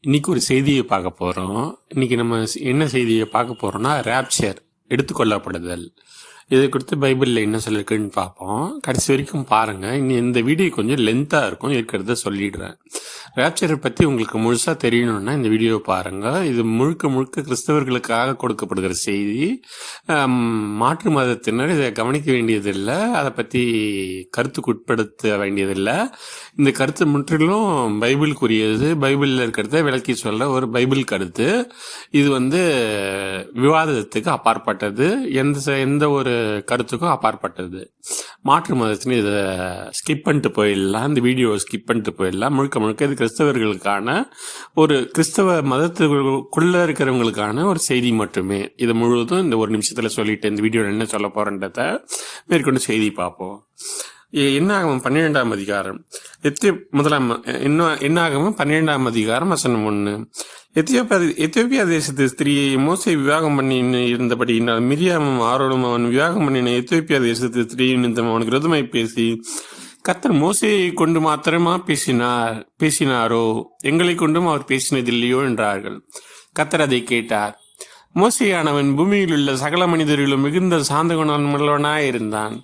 இன்னைக்கு ஒரு செய்தியை பார்க்க போகிறோம். இன்னைக்கு நம்ம என்ன செய்தியை பார்க்க போகிறோம்னா, ரேப்சர், எடுத்துக்கொள்ளப்படுதல். இதை குறித்து பைபிளில் என்ன சொல்லியிருக்குன்னு பார்ப்போம். கடைசி வரைக்கும் பாருங்கள். இன்னும் இந்த வீடியோ கொஞ்சம் லென்த்தாக இருக்கும், இருக்கிறத சொல்லிடுறேன். ரேப்சரை பற்றி உங்களுக்கு முழுசாக தெரியணும்னா இந்த வீடியோ பாருங்கள். இது முழுக்க முழுக்க கிறிஸ்தவர்களுக்காக கொடுக்கப்படுகிற செய்தி. மாற்று மதத்தினர் இதை கவனிக்க வேண்டியதில்லை, அதை பற்றி கருத்துக்கு உட்படுத்த வேண்டியதில்லை. இந்த கருத்து முற்றிலும் பைபிளுக்குரியது. பைபிளில் இருக்கிறத விளக்கி சொல்ல ஒரு பைபிள் கருத்து. இது விவாதத்துக்கு அப்பாற்பட்டது, எந்த ஒரு கருத்துக்கும் அப்பாற்பட்டது. மாற்று மதத்தினர் இதை ஸ்கிப் பண்ணிட்டு போயிடலாம், இந்த வீடியோவை ஸ்கிப் பண்ணிட்டு போயிடலாம். முழுக்க முழுக்க இது கிறிஸ்தவர்களுக்கான, ஒரு கிறிஸ்தவ மதத்துக்குள்ள இருக்கிறவங்களுக்கான ஒரு செய்தி மட்டுமே. இது முழுவதும் இந்த ஒரு நிமிஷத்தில் சொல்லிட்டு இந்த வீடியோவில் என்ன சொல்ல போறேன்றத மேற்கொண்டு செய்தி பார்ப்போம். என்னாகமம் 12ஆம் அதிகாரம் என்னாகமம் 12ஆம் அதிகாரம் வசனம் 1. எத்தியோப்பியா தேசத்து ஸ்திரீயை மோசே விவாகம் பண்ணி இருந்தபடியினால் மிரியாமும் ஆரோனும் அவன் விவாகம் பண்ணின எத்தியோப்பியா தேசத்து ஸ்திரீயின் நிமித்தம் அவனுக்கு விரோதமாய் பேசி, கர்த்தர் மோசையை கொண்டு மாத்திரமா பேசினாரோ, எங்களை கொண்டும் அவர் பேசினதில்லையோ என்றார்கள். கர்த்தர் அதை கேட்டார். மோசையானவன் பூமியில் உள்ள சகல மனிதர்களும் மிகுந்த சாந்த குணமுள்ளவனாயிருந்தான்.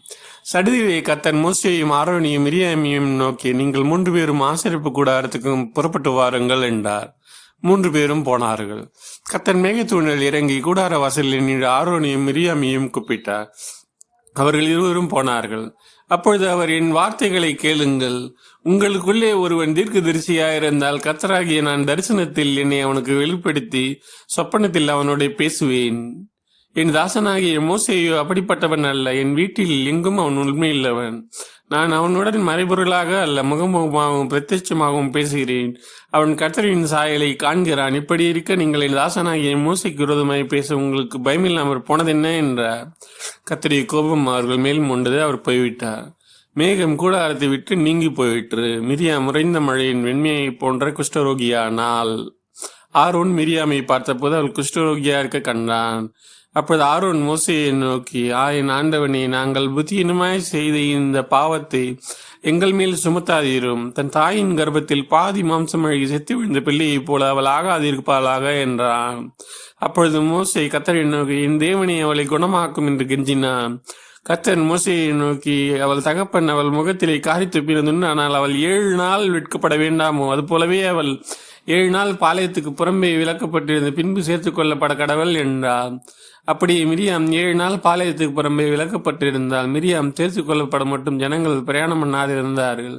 சடுதியிலே கர்த்தர் மோசேயையும் ஆரோனையும் மிரியாமையும் நோக்கி, நீங்கள் 3 பேரும் ஆசரிப்பு கூடாரத்துக்கு புறப்பட்டு வாருங்கள் என்றார். 3 பேரும் போனார்கள். கர்த்தர் மேகத்தூணில் இறங்கி கூடார வாசலில் நின்று ஆரோனையும் மிரியாமையும் கூப்பிட்டார். அவர்கள் 2 பேரும் போனார்கள். அப்பொழுது அவர், என் வார்த்தைகளை கேளுங்கள். உங்களுக்குள்ளே ஒருவன் தீர்க்கதரிசியாயிருந்தால் கர்த்தராகிய நான் தரிசனத்தில் என்னை அவனுக்கு வெளிப்படுத்தி சொப்பனத்தில் அவனுடைய பேசுவேன். என் தாசனாகிய மோசேயோ அப்படிப்பட்டவன் அல்ல. என் வீட்டில் எங்கும் அவன் உண்மையுள்ளவன். நான் அவனுடன் மறைபொருளாக அல்ல, முகமுகமாகவும் பிரத்யட்சமாகவும் பேசுகிறேன். அவன் கர்த்தரின் சாயலை காண்கிறான். இப்படி இருக்க நீங்கள் என் தாசனாகிய மோசைக்கு விரோதமாய் பேச உங்களுக்கு பயமில்லாமல் போனதென்ன என்றார். கர்த்தருடைய கோபம் அவர்கள் மேல் கொண்டது. அவர் போய்விட்டார். மேகம் கூடாரத்தை விட்டு நீங்கி போயிற்று. மிரியாம் உறைந்த மழையின் வெண்மையை போன்ற குஷ்டரோகியானாள். ஆரோன் மிரியாமை பார்த்தபோது அவள் குஷ்டரோகியா இருக்க கண்டான். அப்போது ஆரோன் மோசையை நோக்கி, என் ஆண்டவனே, நாங்கள் புத்தியினமாய் செய்த இந்த பாவத்தை எங்கள் மேல் சுமத்தாதீரும். தன் தாயின் கர்ப்பத்தில் பாதி மாம்சம் அழுகி செத்து விழுந்த பிள்ளையைப் போல அவள் ஆகாதிருப்பாளாக என்றான். அப்பொழுது மோசே கர்த்தரை நோக்கி, என் தேவனை அவளை குணமாக்கும் என்று கெஞ்சினான். கர்த்தர் மோசையை நோக்கி, அவள் தகப்பன் அவள் முகத்திலே காரி துப்பினதுண்டு, ஆனால் அவள் 7 நாள் வெட்கப்பட வேண்டாமோ, அது போலவே அவள் 7 நாள் பாளையத்துக்கு புறம்பே விலக்கப்பட்டிருந்த பின்பு சேர்த்து கொள்ளப்பட கடவுள் என்றார். அப்படி மிரியாம் 7 நாள் பாளையத்துக்கு புறம்பே விலக்கப்பட்டிருந்தால் மிரியாம் சேர்த்து கொள்ளப்பட மட்டும் ஜனங்கள் பிரயாணம் பண்ணாதிருந்தார்கள்.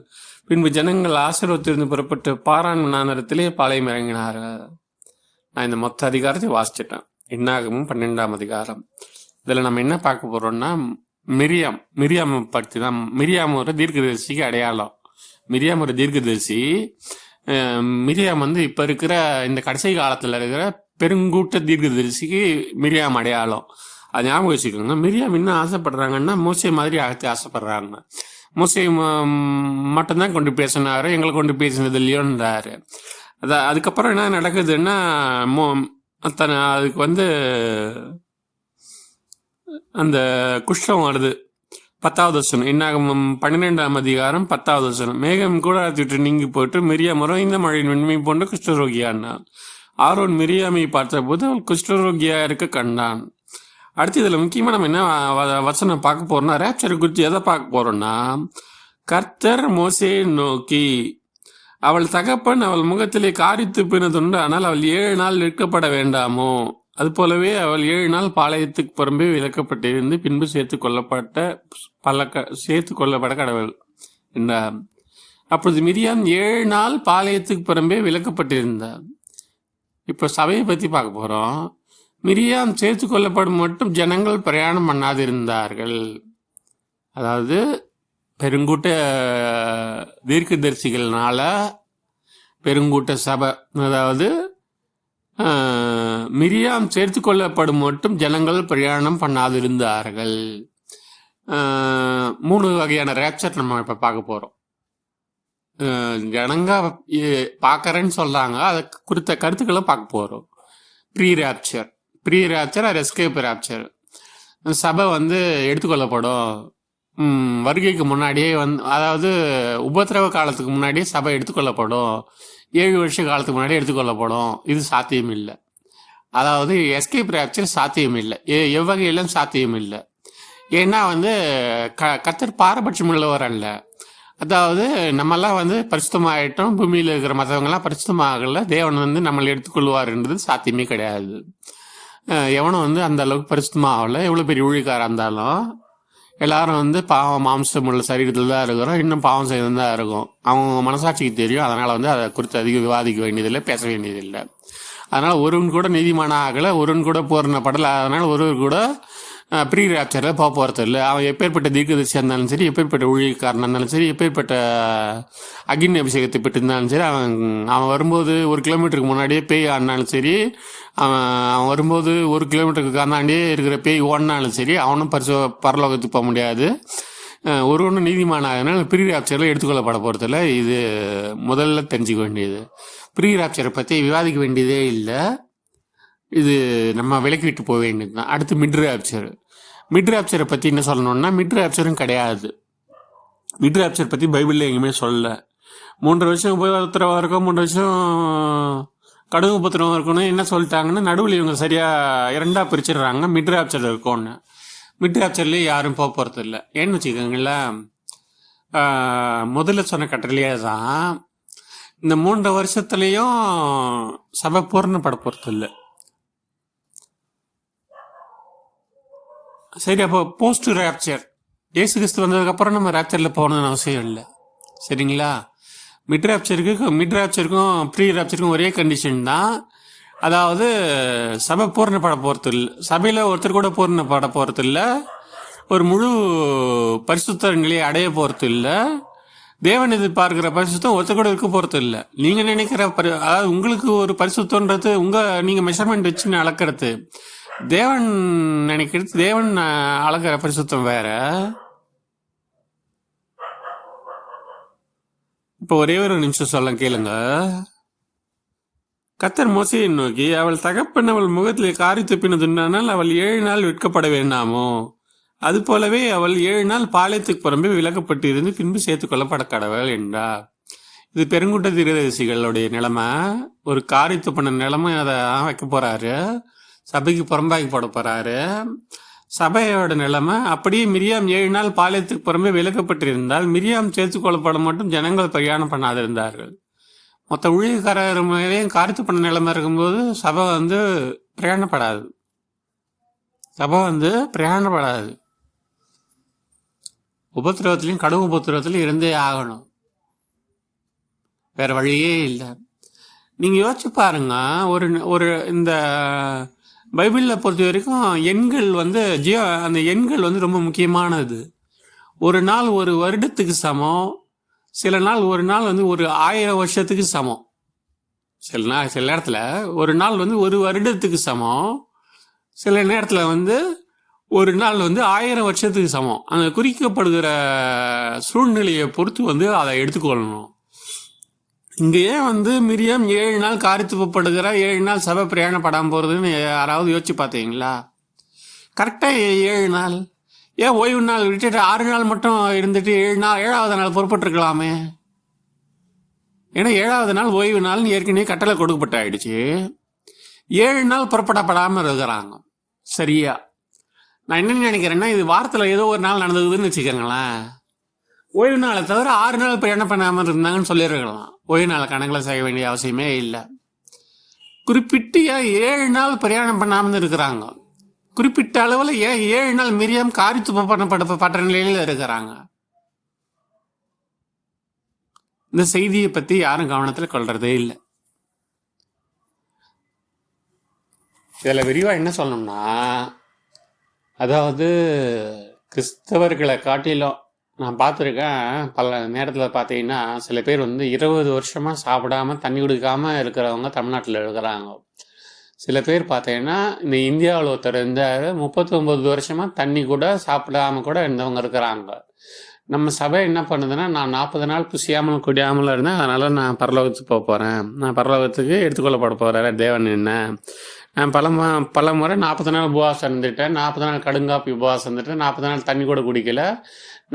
பின்பு ஜனங்கள் ஆசீர்வத்திலிருந்து புறப்பட்டு பாரான் வனாந்தரத்திலே பாளையம் இறங்கினார்கள். நான் இந்த மொத்த அதிகாரத்தை வாசிச்சிட்டேன். என்னாகமும் 12ஆம் அதிகாரம். இதில் நம்ம என்ன பார்க்க போறோம்னா, மிரியாம் பற்றி தான். மிரியாம் ஒரு தீர்க்கதரிசிக்கு அடையாளம். மிரியாம் ஒரு தீர்க்கதரிசி. மிரியாம் இப்போ இருக்கிற இந்த கடைசி காலத்தில் இருக்கிற பெருங்கூட்ட தீர்க்கதரிசிக்கு மிரியாம் அடையாளம். அது ஞாபகம் வச்சுக்கோங்க. மிரியாம் இன்னும் ஆசைப்படுறாங்கன்னா மோசே மாதிரி ஆசைப்படுறாங்க. மோசே மட்டும்தான் கொண்டு பேசினாரு, எங்களை கொண்டு பேசினது இல்லையோன்றாரு. அதுக்கப்புறம் என்ன நடக்குதுன்னா, அதுக்கு அந்த குஷ்டம் வருது. 10வது வசனம், என்னாகமம் 12ஆம் அதிகாரம் 10வது வசனம். மேகம் கூடாரத்தை விட்டு நீங்கி போயிட்டு மிரியாம் இந்த மழையின் வெண்மை போன்ற குஷ்டரோகியானா. ஆரோன் மிரியாமை பார்த்த போது அவள் குஷ்டரோகியா இருக்க கண்டான். அடுத்து இதில் முக்கியமாக நம்ம என்ன வசனம் பார்க்க போறோம்னா, ரேப்சர் குறித்து எதை பார்க்க போறோம்னா, கர்த்தர் மோசேயை நோக்கி, அவள் தகப்பன் அவள் முகத்திலே காரி துப்பினதுண்டு, ஆனால் அவள் 7 நாள் விற்கப்பட வேண்டாமோ, அது போலவே அவள் 7 நாள் பாளையத்துக்கு புறம்பே விலக்கப்பட்டிருந்து பின்பு சேர்த்து கொள்ளப்பட கடவுள் என்றார். அப்பொழுது மிரியாம் 7 நாள் பாளையத்துக்கு புறம்பே விலக்கப்பட்டிருந்தார். இப்போ சபையை பற்றி பார்க்க போகிறோம். மிரியாம் சேர்த்து கொள்ளப்படும் மட்டும் ஜனங்கள் பிரயாணம் பண்ணாதிருந்தார்கள். அதாவது பெருங்கூட்ட தீர்க்கதரிசிகள்னால பெருங்கூட்ட சபை, அதாவது மிரியாம் சேர்த்து கொள்ளப்படும் மட்டும் ஜனங்கள் பிரயாணம் பண்ணாதிருந்தார்கள். 3 வகையான ரேப்சர் நம்ம இப்போ பார்க்க போகிறோம். ஜனங்க பார்க்கறேன்னு சொல்றாங்க, அதை குறித்த கருத்துக்களை பார்க்க போகிறோம். Pre rapture or escape rapture. சபை எடுத்துக்கொள்ளப்படும். வருகைக்கு முன்னாடியே அதாவது உபத்திரவ காலத்துக்கு முன்னாடியே சபை எடுத்துக்கொள்ளப்படும். 7 வருஷ காலத்துக்கு முன்னாடி எடுத்துக்கொள்ளப்படும். இது சாத்தியம் இல்லை. அதாவது எஸ்கேப் ரேப்சர் சாத்தியம் இல்லை, எவ்வகையிலும் சாத்தியம் இல்லை. ஏன்னா கர்த்தர் பாரபட்சம் உள்ளவர் அல்ல. அதாவது நம்மெல்லாம் பரிசுத்தமாயிட்டோம், பூமியில் இருக்கிற மற்றவங்கெல்லாம் பரிசுத்தமாகல, தேவன் நம்மளை எடுத்துக்கொள்வார்ன்றது சாத்தியமே கிடையாது. எவனும் அந்த அளவுக்கு பரிசுத்தமாகல, எவ்வளோ பெரிய ஊழியக்காராக இருந்தாலும் எல்லாரும் பாவம் மாம்சம் உள்ள சரீரத்தில் தான் இருக்கிறோம், இன்னும் பாவம் செய்து தான் இருக்கும். அவங்க மனசாட்சிக்கு தெரியும். அதனால் அதை குறித்து அதிகம் விவாதிக்க வேண்டியதில்லை, பேச வேண்டியதில்லை. அதனால் ஒருவன் கூட நீதிமான ஆகலை, ஒருவன் கூட பூரணப்படலை. அதனால் ஒருவர் கூட ப்ரீ ரேப்சரில் போக போகிறது இல்லை. அவன் எப்பேற்பட்ட தீர்க்கதரிசியாக இருந்தாலும் சரி, எப்பேற்பட்ட ஊழியக்காரனாக இருந்தாலும் சரி, எப்பேற்பட்ட அக்னி அபிஷேகத்தை பெற்று இருந்தாலும் சரி, அவன் வரும்போது 1 கிலோமீட்டருக்கு முன்னாடியே பேய் ஆடினாலும் சரி, அவன் வரும்போது 1 கிலோமீட்டருக்கு அந்தாண்டியே இருக்கிற பேய் ஓடினாலும் சரி, அவனும் பரலோகத்துக்கு போக முடியாது. ஒருவனும் நீதிமானாகனால ப்ரீ ரேப்சரில் எடுத்துக்கொள்ளப்பட போகிறதில்ல. இது முதல்ல தெரிஞ்சுக்க வேண்டியது. ப்ரீ ரேப்சரை பற்றி விவாதிக்க வேண்டியதே இல்லை. இது நம்ம விலக்கிவிட்டு போக வேண்டியது தான். அடுத்து மிட் ரேப்சரை பற்றி என்ன சொல்லணும்னா, மிட் ரேப்சரும் கிடையாது. மிட் ரேப்சர் பற்றி பைபிளில் எங்கேயுமே சொல்லலை. 3 வருஷம் உபத்திரவம் இருக்கும், 3 வருஷம் கடுகு உபத்திரவம் இருக்கணும். என்ன சொல்லிட்டாங்கன்னா, நடுவில் இவங்க சரியாக 2ஆக பிரிச்சிடுறாங்க. மிட் ரேப்சர் இருக்கும்னு. மிட் ரேப்சர்லேயே யாரும் போக போகிறது இல்லை. ஏன்னு வச்சுக்கோங்களேன், முதல்ல சொன்ன கட்டளையே தான். இந்த 3 வருஷத்துலேயும் சபை பூர்ணப்பட போகிறது இல்லை. சரி, அப்போ போஸ்ட் ரேப்சர், ஏசு கிறிஸ்து வந்ததுக்கப்புறம் நம்ம ரேப்சரில் போகணும்னு அவசியம் இல்லை. சரிங்களா? மிட் ரேப்சருக்கும் ப்ரீ ரேப்சருக்கும் ஒரே கண்டிஷன் தான். அதாவது சபை பூர்ணப்பட போகிறது இல்லை, சபையில் ஒருத்தர் கூட பூர்ணப்பட போகிறது இல்லை, ஒரு முழு பரிசுத்த நிலையை அடைய போகிறது இல்லை, தேவன் எதிர்பார்க்கிற பரிசுத்தம் ஒருத்தர் கூட இருக்க போகிறது இல்லை. நீங்கள் நினைக்கிற அதாவது உங்களுக்கு ஒரு பரிசுத்தன்றது நீங்கள் மெஷர்மெண்ட் வச்சு அளக்கிறது. தேவன் நினைக்கிறது, தேவன் அழகிற பரிசுத்தம் வேற. இப்போ ஒரே ஒரு நிமிஷம் சொல்ல கேளுங்க. கர்த்தர் மோசேயை நோக்கி, அவள் தகப்பன் அவள் முகத்தில் காரி துப்பினதுண்டானால் அவள் 7 நாள் விற்கப்பட வேண்டாமோ, அது போலவே அவள் 7 நாள் பாளையத்துக்கு புறம்பே விலக்கப்பட்டு இருந்து பின்பு சேர்த்துக் கொள்ளப்பட கடவுள் என்றார். இது பெருங்குட்ட தீர்க்கதரிசிகளுடைய நிலைமை. ஒரு காரி துப்பின நிலைமை அதை வைக்க போறாரு, சபைக்கு புறம்பாக்கி போட போறாரு. சபையோட நிலைமை அப்படியே மிரியாம் 7 நாள் பாளையத்துக்கு புறம்பே விலக்கப்பட்டிருந்தால் மிரியாம் சேர்த்துக் கொள்ளப்பட மட்டும் ஜனங்கள் பிரயாணம் பண்ணாதிருந்தார்கள். மொத்த ஊழியக்காரர் மேலேயும் காரித்து பண்ண நிலைமை இருக்கும்போது சபை பிரயாணப்படாது. பிரயாணப்படாது. உபத்திரவத்திலையும் கடும் உபத்திரவத்திலையும் இருந்தே ஆகணும், வேற வழியே இல்லை. நீங்க யோசிச்சு பாருங்க. ஒரு இந்த பைபிளில் பொறுத்த வரைக்கும் எண்கள் அந்த எண்கள் ரொம்ப முக்கியமானது. ஒரு நாள் ஒரு வருடத்துக்கு சமம், சில நாள் ஒரு நாள் ஒரு 1000 வருஷத்துக்கு சமம். சில நேரத்தில் ஒரு நாள் ஒரு வருடத்துக்கு சமம், சில நேரத்தில் ஒரு நாள் 1000 வருஷத்துக்கு சமம். அந்த குறிக்கப்படுகிற சூழ்நிலையை பொறுத்து அதை எடுத்துக்கொள்ளணும். இங்கே ஏன் மிரியாம் 7 நாள் காரித்துவப்படுகிற 7 நாள் சபை பிரயாணப்படாமல் போகிறதுன்னு யாராவது யோசிச்சு பார்த்தீங்களா? கரெக்டாக 7 நாள், ஏன் ஓய்வு நாள் விட்டுட்டு 6 நாள் மட்டும் இருந்துட்டு 7வது நாள் பொறுப்பட்டுருக்கலாமே? ஏன்னா 7வது நாள் ஓய்வு நாள்னு ஏற்கனவே கட்டளை கொடுக்கப்பட்ட ஆயிடுச்சு. 7 நாள் புறப்படப்படாமல் இருக்கிறாங்க. சரியா? நான் என்ன நினைக்கிறேன்னா, இது வாரத்தில் ஏதோ ஒரு நாள் நடந்ததுன்னு வச்சுக்கோங்களேன். ஓய்வு நாளை தவிர 6 நாள் பிரயாணம் பண்ணாமல் இருந்தாங்கன்னு சொல்லியிருக்கலாம். ஓய்வு நாள் கணக்கில் செய்ய வேண்டிய அவசியமே இல்லை. குறிப்பிட்டு 7 நாள் பிரயாணம் பண்ணாமல் இருக்கிறாங்க. குறிப்பிட்ட அளவில் 7 நாள் மிரியாம் காரித்துவ பண்ணப்பட்ட நிலையில் இருக்கிறாங்க. இந்த செய்தியை பற்றி யாரும் கவனத்தில் கொள்றதே இல்லை. இதில் விரிவாக என்ன சொல்லணும்னா, அதாவது கிறிஸ்தவர்களை காட்டிலும் நான் பார்த்துருக்கேன். பல நேரத்தில் பார்த்தீங்கன்னா சில பேர் 20 வருஷமாக சாப்பிடாம தண்ணி குடிக்காமல் இருக்கிறவங்க தமிழ்நாட்டில் இருக்கிறாங்க. சில பேர் பார்த்தீங்கன்னா இந்த இந்தியாவில் ஒருத்தர் இருந்தார், 39 வருஷமாக தண்ணி கூட சாப்பிடாம கூட இருந்தவங்க இருக்கிறாங்க. நம்ம சபை என்ன பண்ணுதுன்னா, நான் 40 நாள் புசியாமல் குடியாமல் இருந்தேன், அதனால் நான் பரலோகத்துக்கு போக போகிறேன், நான் பரலோகத்துக்கு எடுத்துக்கொள்ளப்பட போகிறேன், தேவன் என்ன, நான் பல முறை 40 நாள் உபவாசம் இருந்துட்டேன், 40 நாள் கடுங்காப்பி உபவாசம் இருந்துட்டேன், 40 நாள் தண்ணி கூட குடிக்கல,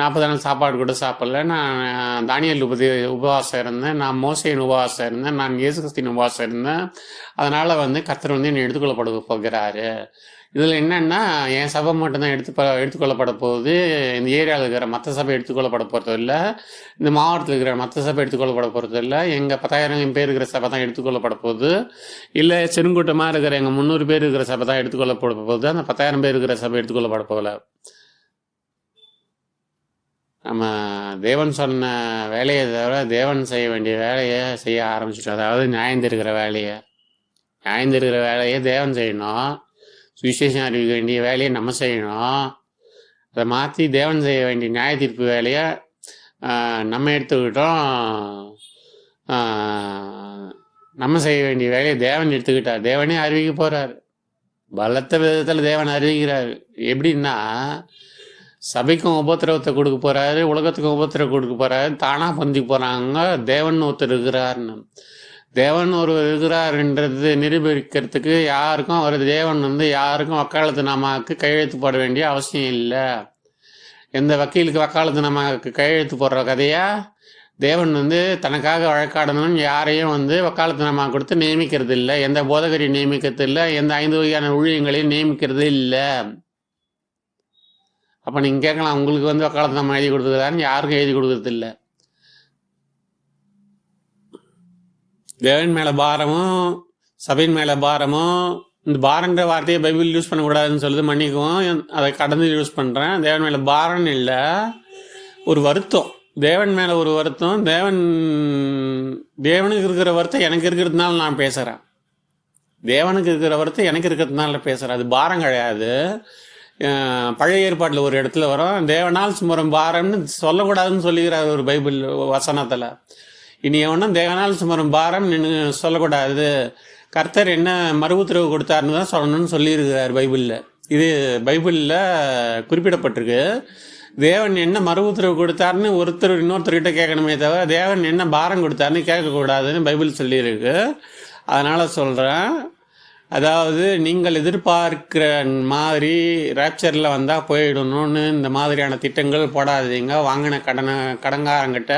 40 நாள் சாப்பாடு கூட சாப்பிடல. நான் தானியேல் உபவாசம் இருந்தேன், நான் மோசேயின் உபவாசம் இருந்தேன், நான் இயேசு கிறிஸ்துவின் உபவாசம் இருந்தேன். அதனால் வந்து கர்த்தர் வந்து என்னை எடுத்துக்கொள்ளப்பட போகிறாரு. இதில் என்னென்னா என் சபை மட்டும்தான் எடுத்துக்கொள்ளப்பட போகுது. இந்த ஏரியாவில் இருக்கிற மற்ற சபை எடுத்துக்கொள்ளப்பட போகிறது இல்லை, இந்த மாவட்டத்தில் இருக்கிற மற்ற சபை எடுத்துக்கொள்ளப்பட போகிறது இல்லை, எங்கள் 10,000 பேர் இருக்கிற சபை தான் எடுத்துக்கொள்ளப்பட போகுது. இல்லை செருங்கூட்டமாக இருக்கிற எங்கள் 300 பேர் இருக்கிற சபை தான் எடுத்துக்கொள்ளப்பட போகுது. அந்த 10,000 பேர் இருக்கிற சபை எடுத்துக்கொள்ளப்பட போகல. நம்ம தேவன் சொன்ன வேலையை தவிர தேவன் செய்ய வேண்டிய வேலையை செய்ய ஆரம்பிச்சிட்டோம். அதாவது நியாயந்திருக்கிற வேலையை தேவன் செய்யணும். சுவிசேஷம் அறிவிக்க வேண்டிய வேலையை நம்ம செய்யணும். அதை மாற்றி தேவன் செய்ய வேண்டிய நியாய தீர்ப்பு வேலையை நம்ம எடுத்துக்கிட்டோம். நம்ம செய்ய வேண்டிய வேலையை தேவன் எடுத்துக்கிட்டார். தேவனே அறிவிக்க போகிறார். பலத்த விதத்தில் தேவன் அறிவிக்கிறார். எப்படின்னா, சபைக்கும் உபத்திரவத்தை கொடுக்க போகிறாரு, உலகத்துக்கும் உபத்திரவம் கொடுக்க போகிறாரு. தானாக பந்தி போகிறாங்க. தேவன் ஒருத்தர் இருக்கிறாருன்னு. தேவன் ஒருவர் இருக்கிறாருன்றது நிரூபிக்கிறதுக்கு யாருக்கும் அவர் தேவன் வந்து யாருக்கும் வக்காலத்து நாமாவுக்கு கையெழுத்து போட வேண்டிய அவசியம் இல்லை. எந்த வக்கீலுக்கு வக்காலத்து நாமாவுக்கு கையெழுத்து போடுற கதையாக தேவன் வந்து தனக்காக வழக்காடணும்னு யாரையும் வந்து வக்காலத்து நாமா கொடுத்து நியமிக்கிறது இல்லை. எந்த போதகரையும் நியமிக்கிறது இல்லை. எந்த 5 வகையான ஊழியங்களையும் நியமிக்கிறது இல்லை. அப்போ நீங்கள் கேட்கலாம், உங்களுக்கு வந்து வக்காலத்து நாமா எழுதி கொடுத்துக்கிறாருன்னு. யாருக்கும் எழுதி கொடுக்கறது இல்லை. தேவன் மேலே பாரமும் சபையின் மேலே பாரமும், இந்த பாரன்ற வார்த்தையை பைபிள் யூஸ் பண்ணக்கூடாதுன்னு சொல்லுது, மன்னிக்கும், அதை கடந்து யூஸ் பண்ணுறேன். தேவன் மேலே பாரம்னு இல்லை, ஒரு வருத்தம். தேவன் மேலே ஒரு வருத்தம். தேவனுக்கு இருக்கிற வருத்தம் எனக்கு இருக்கிறதுனால நான் பேசுகிறேன். தேவனுக்கு இருக்கிற வருத்தம் எனக்கு இருக்கிறதுனால பேசுகிறேன். அது பாரம் கிடையாது. பழைய ஏற்பாட்டில் ஒரு இடத்துல வரும், தேவனால் சுமரும் பாரம்னு சொல்லக்கூடாதுன்னு சொல்லிக்கிறார் ஒரு பைபிள் வசனத்தில். இனி எவனும் தேவனால் சுமரும் பாரம் சொல்லக்கூடாது. கர்த்தர் என்ன மறு உத்தரவு கொடுத்தாருன்னு தான் சொல்லணும்னு சொல்லியிருக்கிறார் பைபிளில். இது பைபிளில் குறிப்பிடப்பட்டிருக்கு. தேவன் என்ன மறு உத்தரவு கொடுத்தாருன்னு இன்னொருத்தர்கிட்ட கேட்கணுமே தவிர தேவன் என்ன பாரம் கொடுத்தாருன்னு கேட்கக்கூடாதுன்னு பைபிள் சொல்லியிருக்கு. அதனால் சொல்கிறேன், அதாவது நீங்கள் எதிர்பார்க்கிற மாதிரி ரேப்சரில் வந்தால் போயிடணும்னு இந்த மாதிரியான திட்டங்கள் போடாதீங்க. வாங்கின கடன்காரங்கிட்ட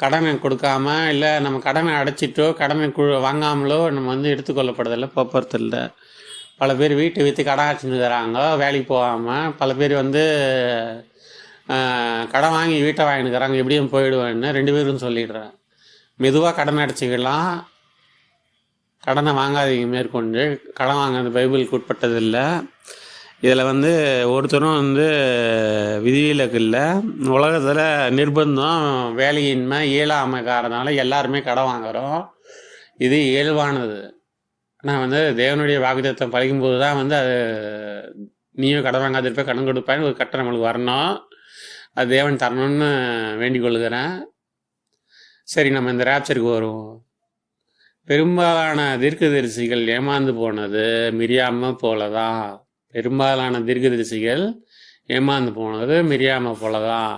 கடனை கொடுக்காம, இல்லை நம்ம கடனை அடைச்சிட்டோ கடனை வாங்காமலோ நம்ம வந்து எடுத்துக்கொள்ளப்படுறதில்ல, போக்குவரத்தில். பல பேர் வீட்டை விற்று கடன் அடைச்சின்னுக்கிறாங்க வேலைக்கு போகாமல். பல பேர் வந்து கடன் வாங்கி வீட்டை வாங்கினுக்கிறாங்க, எப்படியும் போயிடுவேன்னு 2 பேரும் சொல்லிடுறேன். மெதுவாக கடன் அடைச்சிக்கலாம், கடனை வாங்காதீங்க. மேற்கொண்டு கடன் வாங்காத பைபிளுக்கு உட்பட்டதில்லை. இதில் வந்து ஒருத்தரும் வந்து விதிவிலக்கு இல்லை. உலகத்தில் நிர்பந்தம், வேலையின்மை, இயலாமை காரணனால எல்லாருமே கடன் வாங்குகிறோம். இது இயல்பானது. ஆனால் வந்து தேவனுடைய வாக்குத்தத்தம் படிக்கும்போது தான் வந்து அது நீயும் கடன் வாங்காத இருப்ப, கடன் கொடுப்பான்னு ஒரு கட்டம் நம்மளுக்கு வரணும். அது தேவன் தரணும்னு வேண்டிக் கொள்கிறேன். சரி, நம்ம இந்த ரேப்சருக்கு வருவோம். பெரும்பாலான தீர்க்கதரிசிகள் ஏமாந்து போனது மிரியாமை போல தான். பெரும்பாலான தீர்க்கதரிசிகள் ஏமாந்து போனது மிரியாமை போல தான்.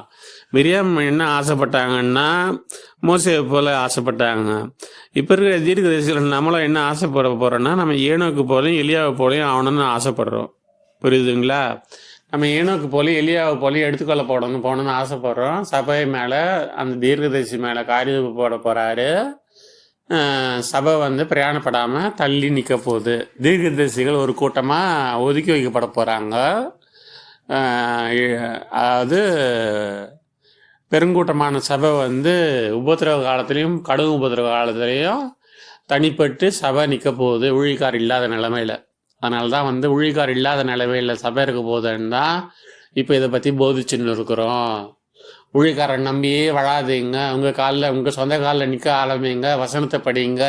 மிரியாம் என்ன ஆசைப்பட்டாங்கன்னா மோசேயை போல ஆசைப்பட்டாங்க. இப்போ இருக்கிற தீர்க்கதரிசிகள் நம்மளும் என்ன ஆசைப்பட போகிறோன்னா, நம்ம ஏனோக்கு போலையும் எலியாவை போலையும் ஆகணும்னு ஆசைப்படுறோம். புரியுதுங்களா? நம்ம ஏனோக்கு போலையும் எலியாவை போலையும் எடுத்துக்கொள்ள போகணும்னு ஆசைப்படுறோம். சபை மேலே அந்த தீர்க்கதரிசி மேலே காரியப்பு போட போகிறாரு. சபை வந்து பிரயாணப்படாமல் தள்ளி நிற்க போகுது. தீர்க்கதரிசிகள் ஒரு கூட்டமாக ஒதுக்கி வைக்கப்பட போகிறாங்க. அதாவது பெருங்கூட்டமான சபை வந்து உபத்திரவ காலத்துலேயும் கடும் உபத்திரவ காலத்துலேயும் தனிப்பட்டு சபை நிற்க போகுது, ஊழியக்கார் இல்லாத நிலைமையில். அதனால தான் வந்து ஊழியக்கார் இல்லாத நிலைமையில் சபை இருக்க போகுதுன்னு தான் இப்போ இதை பற்றி போதிச்சுன்னு இருக்கிறோம். ஊழியக்காரன் நம்பியே வளாதீங்க, உங்கள் சொந்த காலில் நிற்க ஆரம்பிங்க, வசனத்தை படிங்க,